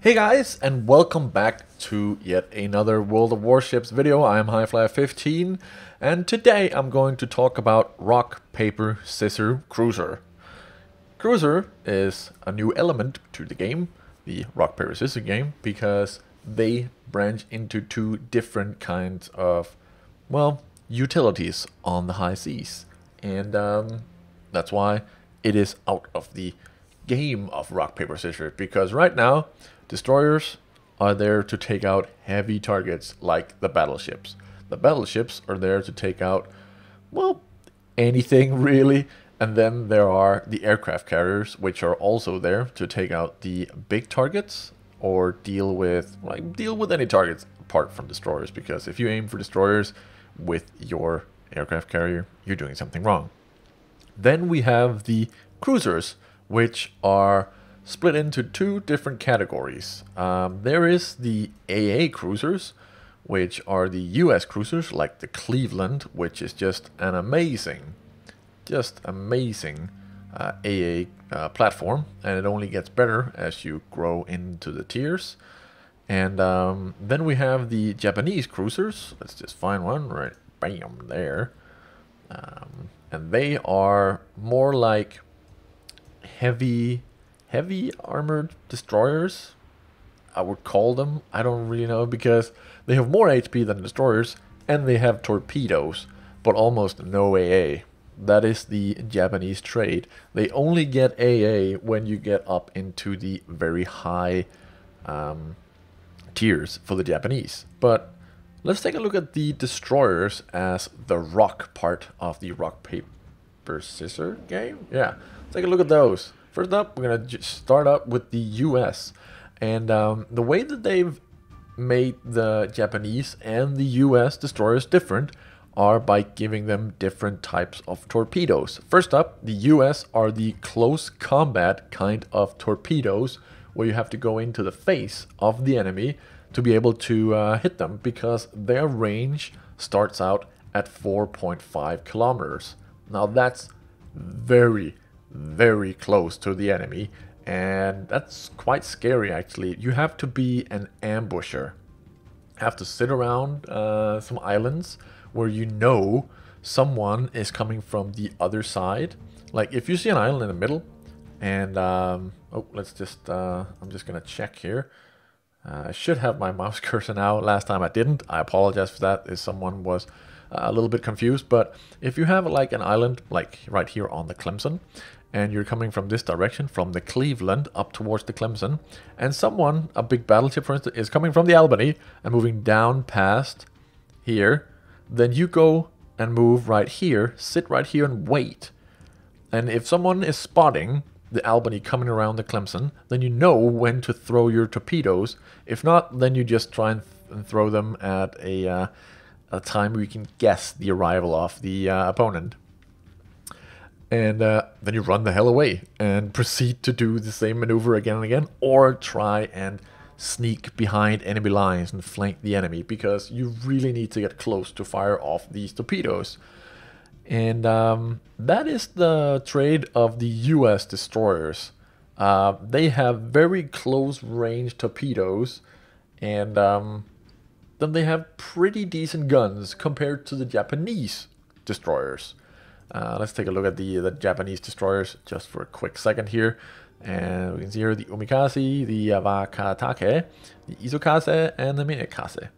Hey guys, and welcome back to yet another World of Warships video. I am Highflyer15, and today I'm going to talk about Rock, Paper, Scissor, Cruiser. Cruiser is a new element to the game, the Rock, Paper, Scissor game, because they branch into two different kinds of, well, utilities on the high seas. And that's why it is out of the game of Rock, Paper, Scissors, because right now, destroyers are there to take out heavy targets like the battleships. The battleships are there to take out, well, anything really. And then there are the aircraft carriers, which are also there to take out the big targets or deal with any targets apart from destroyers. Because if you aim for destroyers with your aircraft carrier, you're doing something wrong. Then we have the cruisers, which are split into two different categories. There is the AA cruisers, which are the US cruisers, like the Cleveland, which is just an amazing AA platform, and it only gets better as you grow into the tiers. And then we have the Japanese cruisers. Let's just find one right, bam, there. And they are more like heavy armored destroyers, I would call them. I don't really know, because they have more HP than destroyers and they have torpedoes, but almost no AA. That is the Japanese trade. They only get AA when you get up into the very high tiers for the Japanese. But let's take a look at the destroyers as the rock part of the rock, paper, scissor game. Yeah, take a look at those. First up, we're going to start up with the US. And the way that they've made the Japanese and the US destroyers different are by giving them different types of torpedoes. First up, the US are the close combat kind of torpedoes, where you have to go into the face of the enemy to be able to hit them, because their range starts out at 4.5 kilometers. Now that's very close to the enemy, and that's quite scary actually. You have to be an ambusher. Have to sit around some islands where you know someone is coming from the other side. Like if you see an island in the middle, and oh, let's just I'm just gonna check here. I should have my mouse cursor now. Last time I didn't. I apologize for that if someone was a little bit confused. But if you have like an island like right here on the Clemson, and you're coming from this direction, from the Cleveland up towards the Clemson, and someone, a big battleship for instance, is coming from the Albany and moving down past here, then you go and move right here, sit right here and wait. And if someone is spotting the Albany coming around the Clemson, then you know when to throw your torpedoes. If not, then you just try and throw them at a time where you can guess the arrival of the opponent. And then you run the hell away and proceed to do the same maneuver again and again, or try and sneak behind enemy lines and flank the enemy, because you really need to get close to fire off these torpedoes. And that is the trade of the US destroyers. They have very close range torpedoes, and then they have pretty decent guns compared to the Japanese destroyers. Let's take a look at the Japanese destroyers just for a quick second here. And we can see here the Omikaze, the Wakatake, the Izokase, and the Minekase.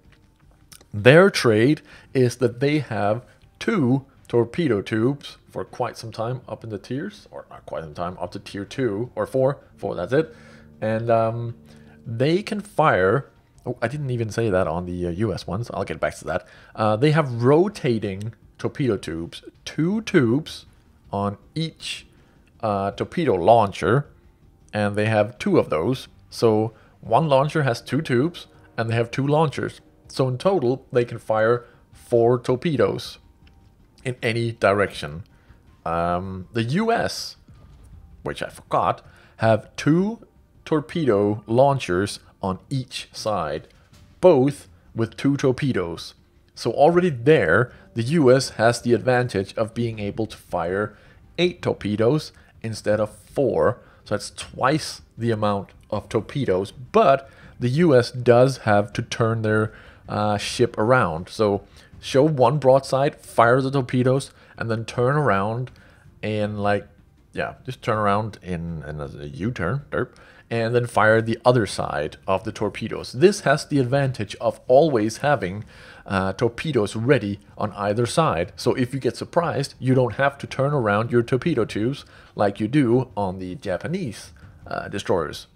Their trade is that they have two torpedo tubes for quite some time up in the tiers, or not quite some time, up to tier 2 or 4, that's it. And they can fire, oh, I didn't even say that on the US ones, I'll get back to that. They have rotating torpedo tubes, 2 tubes on each torpedo launcher, and they have 2 of those. So one launcher has 2 tubes, and they have 2 launchers. So in total, they can fire 4 torpedoes in any direction. The US, which I forgot, have 2 torpedo launchers on each side, both with 2 torpedoes. So already there, the US has the advantage of being able to fire 8 torpedoes instead of 4, So that's twice the amount of torpedoes, but the US does have to turn their ship around. So show one broadside, fire the torpedoes, and then turn around and like, yeah, just turn around in a U-turn, derp, and then fire the other side of the torpedoes. This has the advantage of always having torpedoes ready on either side. So if you get surprised, you don't have to turn around your torpedo tubes like you do on the Japanese destroyers.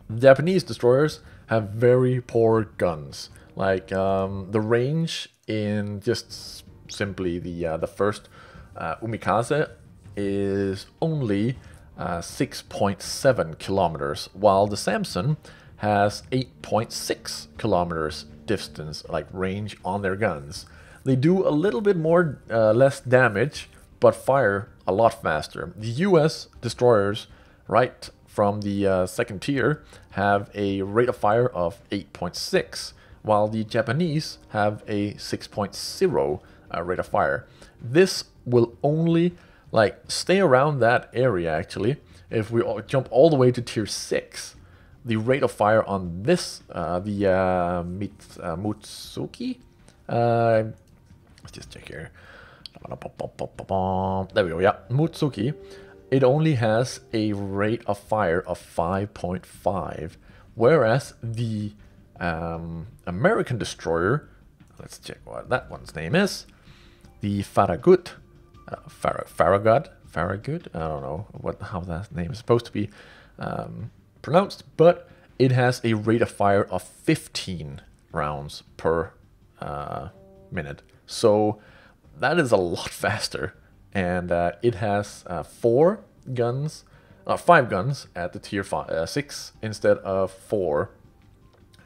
The Japanese destroyers have very poor guns. Like the range in just simply the first Umikaze is only 6.7 kilometers, while the Samson has 8.6 kilometers distance, like range on their guns. They do a little bit more less damage, but fire a lot faster. The US destroyers, right from the second tier, have a rate of fire of 8.6, while the Japanese have a 6.0 rate of fire. This will only like stay around that area actually. If we jump all the way to tier 6, the rate of fire on this, Mutsuki, let's just check here. There we go, yeah, Mutsuki. It only has a rate of fire of 5.5, whereas the American destroyer, let's check what that one's name is, the Farragut, Farragut, I don't know how that name is supposed to be pronounced, but it has a rate of fire of 15 rounds per minute. So that is a lot faster, and it has 5 guns at the tier 6 instead of 4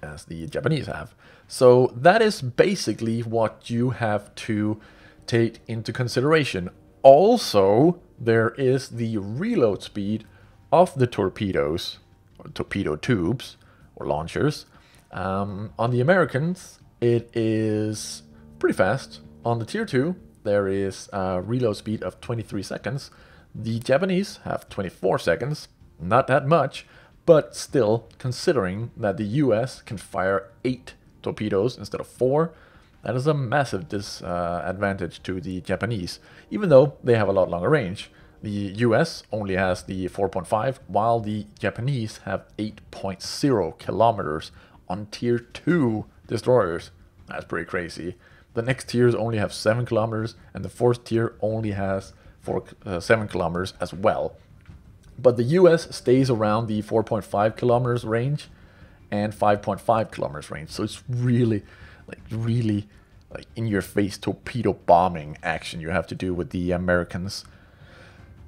as the Japanese have. So that is basically what you have to take into consideration. Also, there is the reload speed of the torpedoes, or torpedo tubes, or launchers. On the Americans, it is pretty fast. On the tier 2, there is a reload speed of 23 seconds. The Japanese have 24 seconds, not that much, but still, considering that the US can fire 8 torpedoes instead of 4, that is a massive disadvantage to the Japanese, even though they have a lot longer range. The US only has the 4.5, while the Japanese have 8.0 kilometers on tier 2 destroyers. That's pretty crazy. The next tiers only have 7 kilometers, and the 4th tier only has 7 kilometers as well. But the US stays around the 4.5 kilometers range and 5.5 kilometers range. So it's really in your face torpedo bombing action you have to do with the Americans.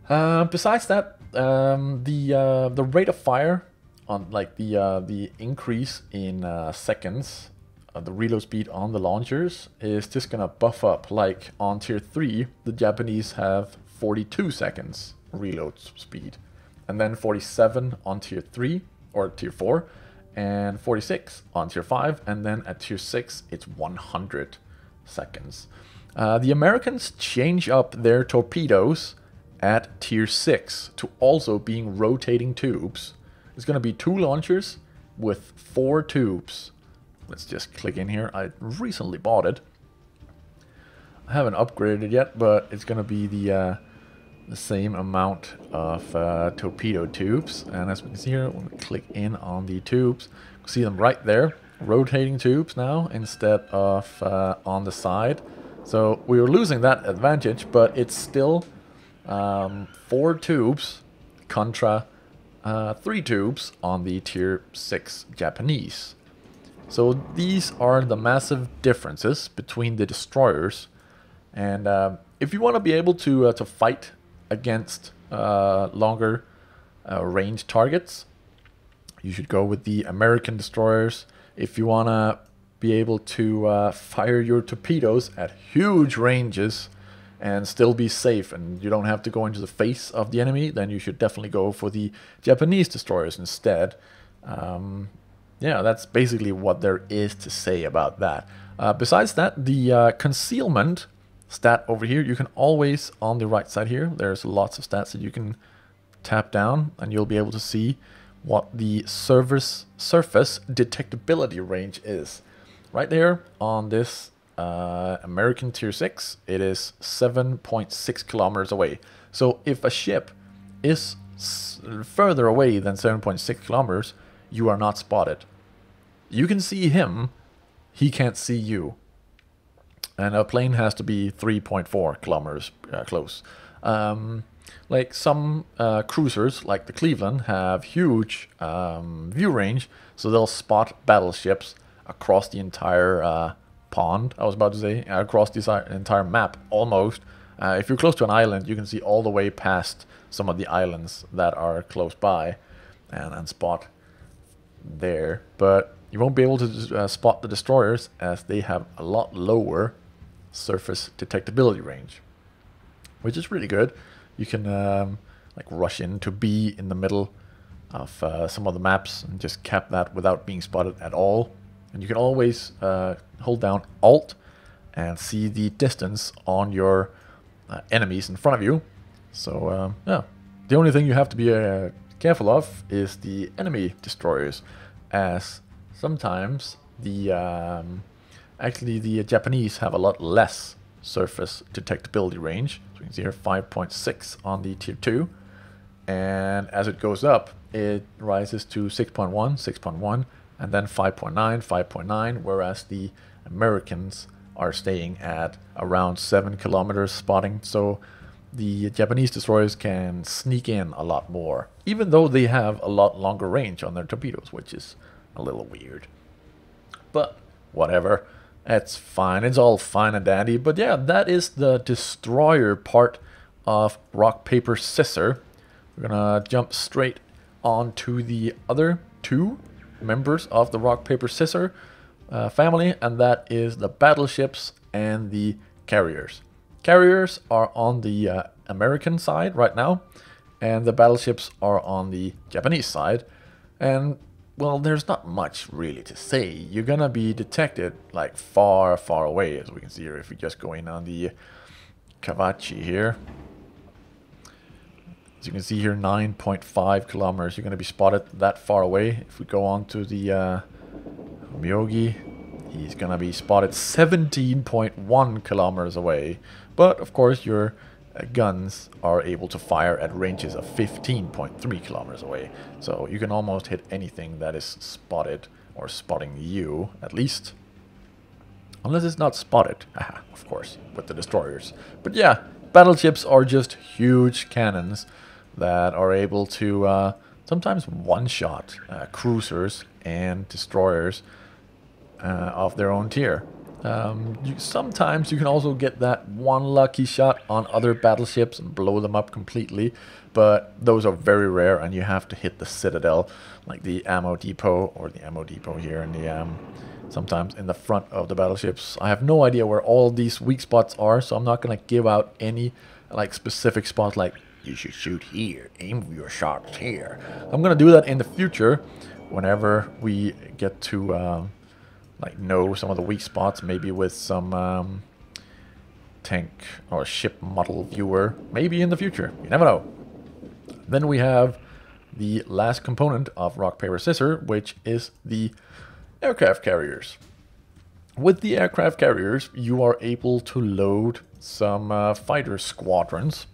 Besides that, the rate of fire on like the increase in seconds, the reload speed on the launchers is just gonna buff up. Like on tier 3, the Japanese have 42 seconds reload speed, and then 47 on tier 3 or tier 4, and 46 on tier 5, and then at tier 6 it's 100 seconds. The Americans change up their torpedoes at tier 6 to also being rotating tubes. It's going to be 2 launchers with 4 tubes. Let's just click in here. I recently bought it. I haven't upgraded it yet, but it's going to be the same amount of torpedo tubes. And as we can see here, when we click in on the tubes, you can see them right there. Rotating tubes now instead of on the side. So we were losing that advantage, but it's still 4 tubes contra 3 tubes on the tier 6 Japanese. So these are the massive differences between the destroyers. And if you want to be able to fight against longer range targets, you should go with the American destroyers. If you want to be able to fire your torpedoes at huge ranges and still be safe and you don't have to go into the face of the enemy, then you should definitely go for the Japanese destroyers instead. Yeah, that's basically what there is to say about that. Besides that, the concealment stat over here, you can always, on the right side here, there's lots of stats that you can tap down and you'll be able to see what the surface detectability range is. Right there on this American Tier 6, it is 7.6 kilometers away. So if a ship is further away than 7.6 kilometers, you are not spotted. You can see him, he can't see you. And a plane has to be 3.4 kilometers close. Like some cruisers, like the Cleveland, have huge view range, so they'll spot battleships across the entire pond, I was about to say, across the entire map, almost. If you're close to an island, you can see all the way past some of the islands that are close by and spot there. But you won't be able to spot the destroyers, as they have a lot lower surface detectability range, which is really good. You can like rush in to be in the middle of some of the maps and just cap that without being spotted at all. And you can always hold down Alt and see the distance on your enemies in front of you. So yeah, the only thing you have to be careful of is the enemy destroyers, as sometimes the actually the Japanese have a lot less surface detectability range. So you can see here 5.6 on the Tier 2, and as it goes up it rises to 6.1, 6.1, and then 5.9, 5.9, whereas the Americans are staying at around 7 kilometers spotting. So the Japanese destroyers can sneak in a lot more, even though they have a lot longer range on their torpedoes, which is a little weird. But whatever, it's fine, it's all fine and dandy. But yeah, that is the destroyer part of Rock, Paper, Scissor. We're gonna jump straight on to the other two members of the Rock, Paper, Scissor family, and that is the battleships and the carriers. Carriers are on the American side right now, and the battleships are on the Japanese side. And well, there's not much really to say. You're gonna be detected like far, far away, as we can see here. If we just go in on the Kawachi here, as you can see here, 9.5 kilometers. You're gonna be spotted that far away. If we go on to the Myogi, he's gonna be spotted 17.1 kilometers away. But of course, your guns are able to fire at ranges of 15.3 kilometers away. So you can almost hit anything that is spotted, or spotting you at least. Unless it's not spotted, of course, with the destroyers. But yeah, battleships are just huge cannons that are able to sometimes one-shot cruisers and destroyers of their own tier. Sometimes you can also get that one lucky shot on other battleships and blow them up completely, but those are very rare, and you have to hit the citadel, like the ammo depot, or the ammo depot here in the sometimes in the front of the battleships. I have no idea where all these weak spots are, so I'm not gonna give out any like specific spots like you should shoot here, aim your shots here. I'm gonna do that in the future whenever we get to like know some of the weak spots, maybe with some tank or ship model viewer, maybe in the future, you never know. Then we have the last component of Rock, Paper, Scissor, which is the aircraft carriers. With the aircraft carriers, you are able to load some fighter squadrons,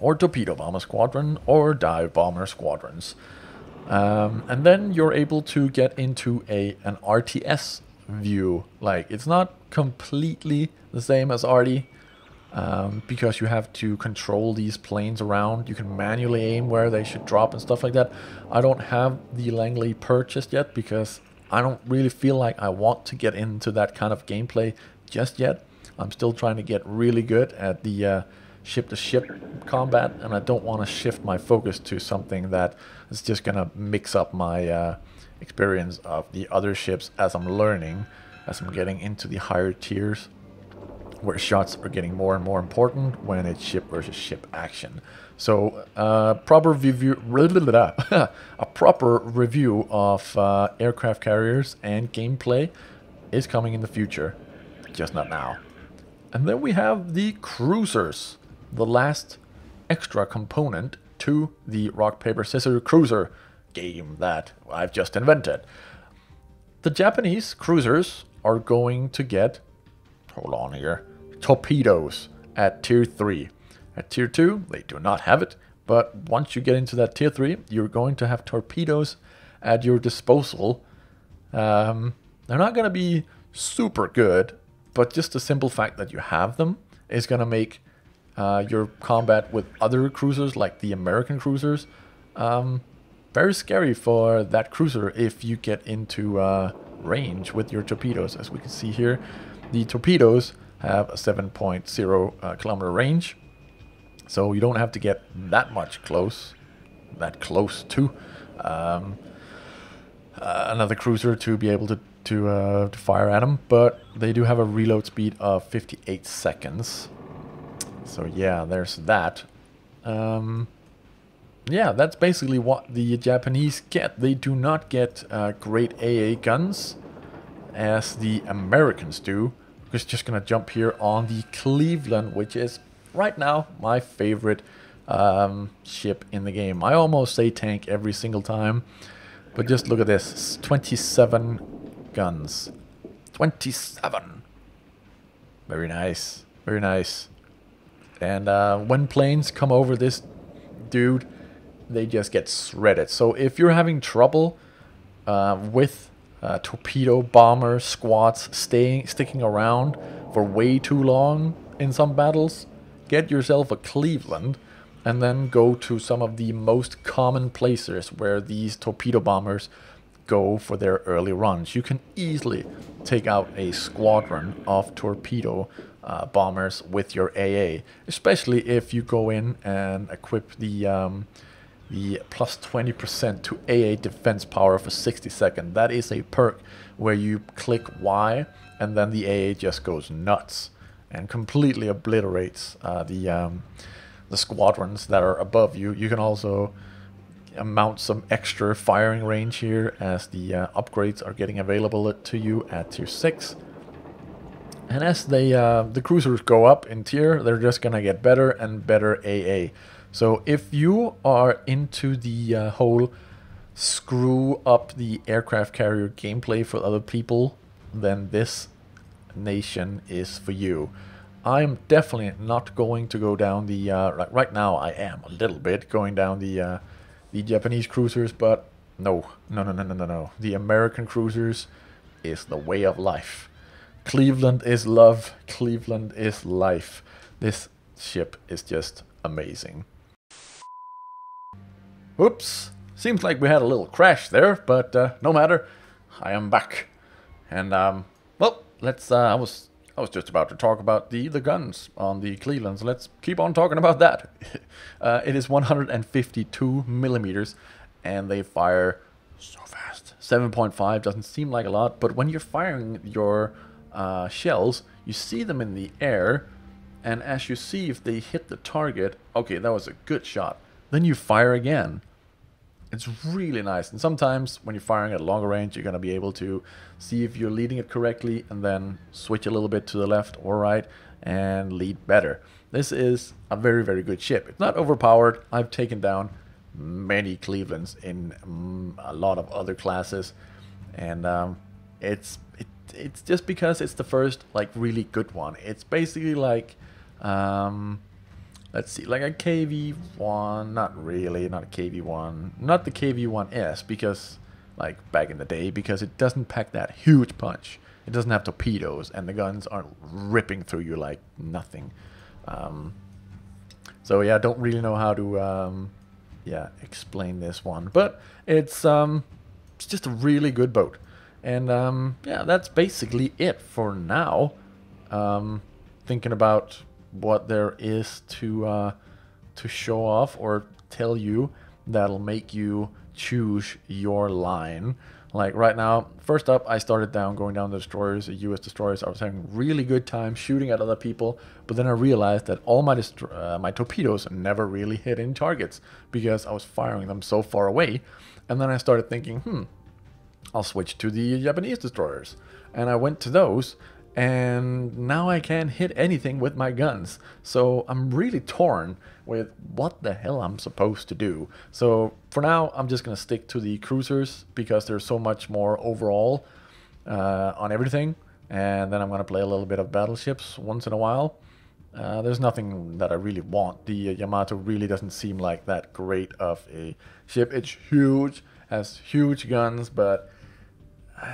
or torpedo bomber squadron, or dive bomber squadrons. And then you're able to get into an RTS view. Like, it's not completely the same as RT, because you have to control these planes around. You can manually aim where they should drop and stuff like that. I don't have the Langley purchased yet, because I don't really feel like I want to get into that kind of gameplay just yet. I'm still trying to get really good at the ship-to-ship combat, and I don't want to shift my focus to something that is just gonna mix up my experience of the other ships as I'm learning, as I'm getting into the higher tiers, where shots are getting more and more important when it's ship versus ship action. So proper review, a proper review of aircraft carriers and gameplay is coming in the future, just not now. And then we have the cruisers, the last extra component to the rock, paper, scissors cruiser game that I've just invented. The Japanese cruisers are going to get, hold on here, torpedoes at tier 3. At tier 2, they do not have it, but once you get into that tier 3, you're going to have torpedoes at your disposal. They're not going to be super good, but just the simple fact that you have them is going to make your combat with other cruisers, like the American cruisers, very scary for that cruiser if you get into range with your torpedoes. As we can see here, the torpedoes have a 7.0 kilometer range, so you don't have to get that close to another cruiser to be able to fire at them. But they do have a reload speed of 58 seconds. So yeah, there's that. Yeah, that's basically what the Japanese get. They do not get great AA guns as the Americans do. We're just gonna jump here on the Cleveland, which is right now my favorite ship in the game. I almost say tank every single time, but just look at this, 27 guns. 27! Very nice, very nice. And when planes come over this dude, they just get shredded. So if you're having trouble with torpedo bomber squads sticking around for way too long in some battles, get yourself a Cleveland and then go to some of the most common places where these torpedo bombers go for their early runs. You can easily take out a squadron of torpedo bombers with your AA, especially if you go in and equip the plus 20% to AA defense power for 60 seconds. That is a perk where you click Y and then the AA just goes nuts and completely obliterates the squadrons that are above you. You can also mount some extra firing range here as the upgrades are getting available to you at tier 6. And as the cruisers go up in tier, they're just gonna get better and better AA. So if you are into the whole screw up the aircraft carrier gameplay for other people, then this nation is for you. I'm definitely not going to go down the right now. I am a little bit going down the Japanese cruisers, but no. The American cruisers is the way of life. Cleveland is love. Cleveland is life. This ship is just amazing. Oops, seems like we had a little crash there, but no matter. I am back, and well, let's. I was just about to talk about the guns on the Clevelands. Let's keep on talking about that. It is 152 millimeters, and they fire so fast. 7.5 doesn't seem like a lot, but when you're firing your shells, you see them in the air, and as you see if they hit the target, okay, that was a good shot. Then you fire again. It's really nice, and sometimes when you're firing at longer range, you're going to be able to see if you're leading it correctly and then switch a little bit to the left or right and lead better. This is a very, very good ship. It's not overpowered. I've taken down many Clevelands in a lot of other classes, and it's just because it's the first like really good one. It's basically like let's see, like a KV-1, not really, not a KV-1, not the KV-1S, because, like, back in the day, because it doesn't pack that huge punch. It doesn't have torpedoes, and the guns aren't ripping through you like nothing. So, yeah, I don't really know how to, yeah, explain this one. But it's just a really good boat. And, yeah, that's basically it for now. Thinking about what there is to show off or tell you that'll make you choose your line. Like right now, first up, I started going down the destroyers, the US destroyers. I was having a really good time shooting at other people, but then I realized that all my my torpedoes never really hit any targets because I was firing them so far away. And then I started thinking, I'll switch to the Japanese destroyers. And I went to those, and now I can't hit anything with my guns. So I'm really torn with what the hell I'm supposed to do. So for now, I'm just gonna stick to the cruisers because there's so much more overall on everything. And then I'm gonna play a little bit of battleships once in a while. There's nothing that I really want. The Yamato really doesn't seem like that great of a ship. It's huge, has huge guns, but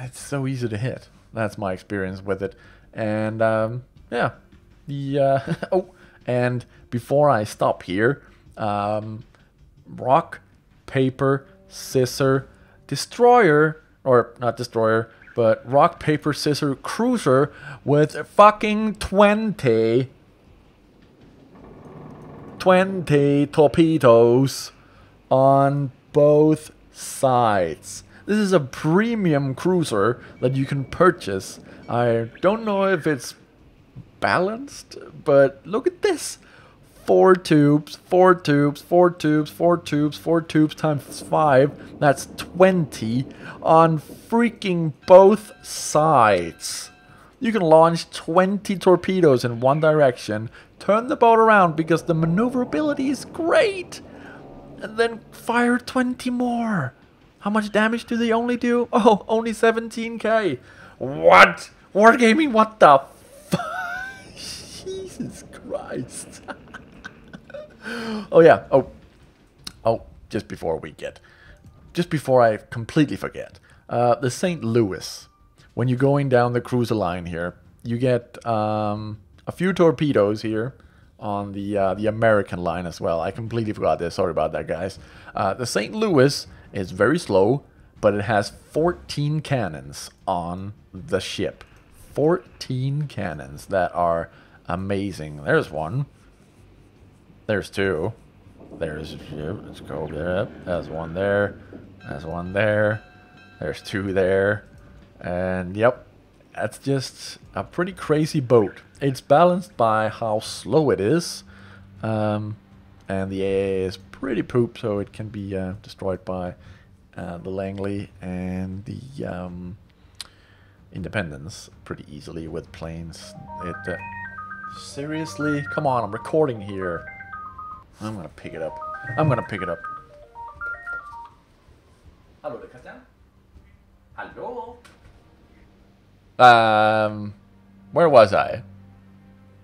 it's so easy to hit. That's my experience with it. And yeah, oh, and before I stop here, rock, paper, scissor, destroyer, or not destroyer, but rock, paper, scissor, cruiser with fucking 20 torpedoes on both sides. This is a premium cruiser that you can purchase. I don't know if it's balanced, but look at this. 4 tubes, 4 tubes, 4 tubes, 4 tubes, 4 tubes times 5. That's 20 on freaking both sides. You can launch 20 torpedoes in one direction, turn the boat around because the maneuverability is great, and then fire 20 more. How much damage do they only do? Oh, only 17k. What? Wargaming, what the fuck? Jesus Christ. Oh yeah, just before I completely forget. The St. Louis. When you're going down the cruiser line here, you get a few torpedoes here on the American line as well. I completely forgot this. Sorry about that, guys. The St. Louis is very slow, but it has 14 cannons on the ship. 14 cannons that are amazing. There's one. There's two. There's, let's go there. There's one there. There's one there. There's two there. And yep, that's just a pretty crazy boat. It's balanced by how slow it is. And the AA is pretty poop, so it can be destroyed by the Langley and the Independence pretty easily with planes. Seriously? Come on, I'm recording here. I'm gonna pick it up. I'm gonna pick it up. Hello, Locastan. Hello. Where was I?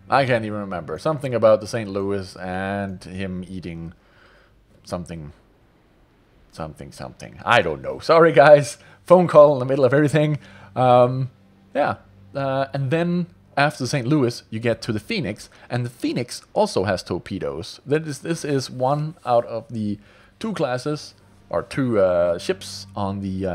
I can't even remember. Something about the St. Louis and him eating something. Something. I don't know. Sorry, guys. Phone call in the middle of everything. Yeah. And then after St. Louis, you get to the Phoenix, and the Phoenix also has torpedoes. This is one out of the two classes, or two ships on the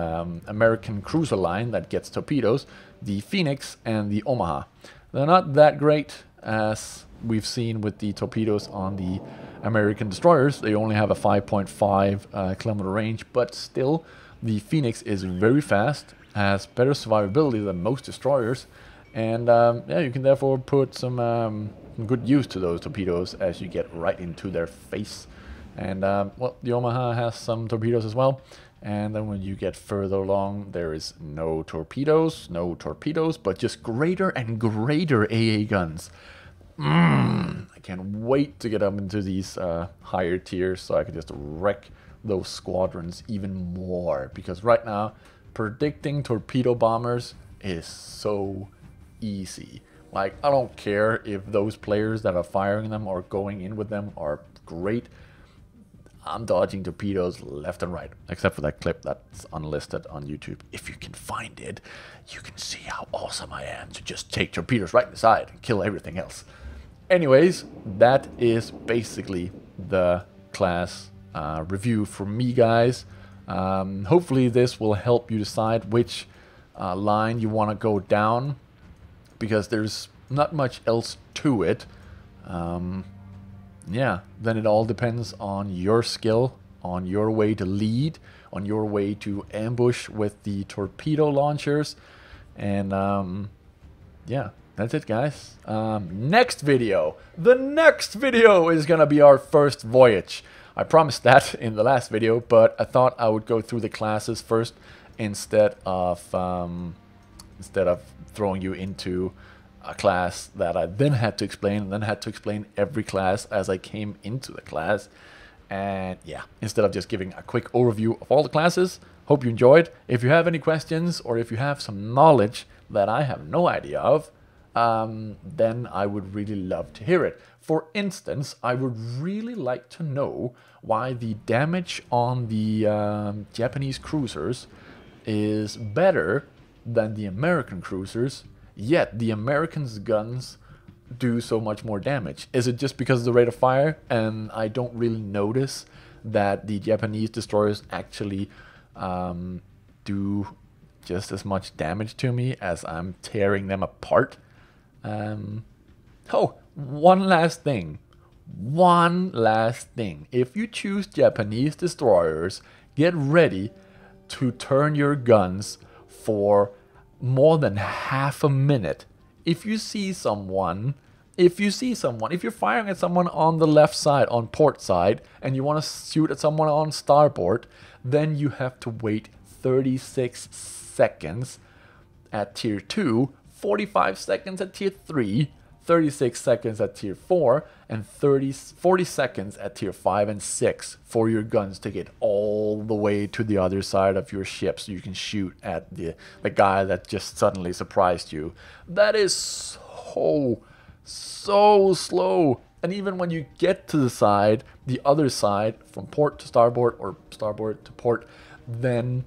American cruiser line that gets torpedoes, the Phoenix and the Omaha. They're not that great as we've seen with the torpedoes on the American destroyers. They only have a 5.5 kilometer range, but still, the Phoenix is very fast, has better survivability than most destroyers, and yeah, you can therefore put some good use to those torpedoes as you get right into their face. And well, the Omaha has some torpedoes as well. And then when you get further along, there is no torpedoes, but just greater and greater AA guns. I can't wait to get up into these higher tiers so I can just wreck those squadrons even more. Because right now, predicting torpedo bombers is so easy. Like, I don't care if those players that are firing them or going in with them are great. I'm dodging torpedoes left and right, except for that clip that's unlisted on YouTube. If you can find it, you can see how awesome I am to just take torpedoes right in the side and kill everything else. Anyways, that is basically the class review for me, guys. Hopefully this will help you decide which line you want to go down, because there's not much else to it. Yeah, then it all depends on your skill, on your way to lead, on your way to ambush with the torpedo launchers. And yeah, that's it, guys. Next video. The next video is gonna be our first voyage. I promised that in the last video, but I thought I would go through the classes first instead of instead of throwing you into a class that I then had to explain, and then had to explain every class as I came into the class. And yeah, instead of just giving a quick overview of all the classes. Hope you enjoyed. If you have any questions, or if you have some knowledge that I have no idea of, then I would really love to hear it. For instance, I would really like to know why the damage on the Japanese cruisers is better than the American cruisers, yet the Americans' guns do so much more damage. Is it just because of the rate of fire, and I don't really notice that the Japanese destroyers actually do just as much damage to me as I'm tearing them apart? Oh, one last thing. If you choose Japanese destroyers, get ready to turn your guns for more than half a minute. If you're firing at someone on the left side, on port side, and you want to shoot at someone on starboard, then you have to wait 36 seconds at tier 2, 45 seconds at tier 3, 36 seconds at tier 4, and 40 seconds at tier 5 and 6 for your guns to get all the way to the other side of your ship so you can shoot at the guy that just suddenly surprised you. That is so slow. And even when you get to the other side, from port to starboard or starboard to port, then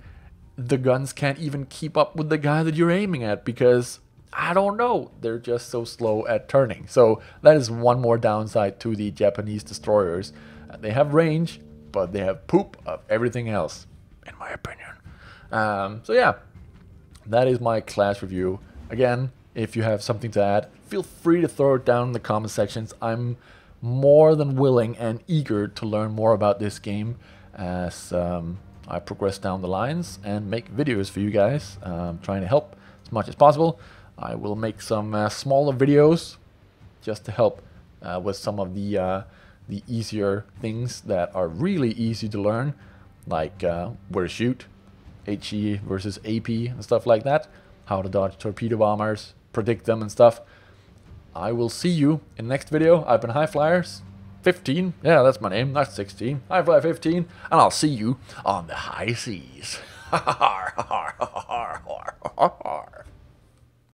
the guns can't even keep up with the guy that you're aiming at, because I don't know, they're just so slow at turning. So that is one more downside to the Japanese destroyers. They have range, but they have poop of everything else, in my opinion. So yeah, that is my class review. Again, if you have something to add, feel free to throw it down in the comment sections. I'm more than willing and eager to learn more about this game as I progress down the lines and make videos for you guys, trying to help as much as possible. I will make some smaller videos just to help with some of the easier things that are really easy to learn, like where to shoot, HE versus AP and stuff like that, how to dodge torpedo bombers, predict them and stuff. I will see you in the next video. I've been High Flyers 15. Yeah, that's my name, not 16. High Flyer 15, and I'll see you on the high seas.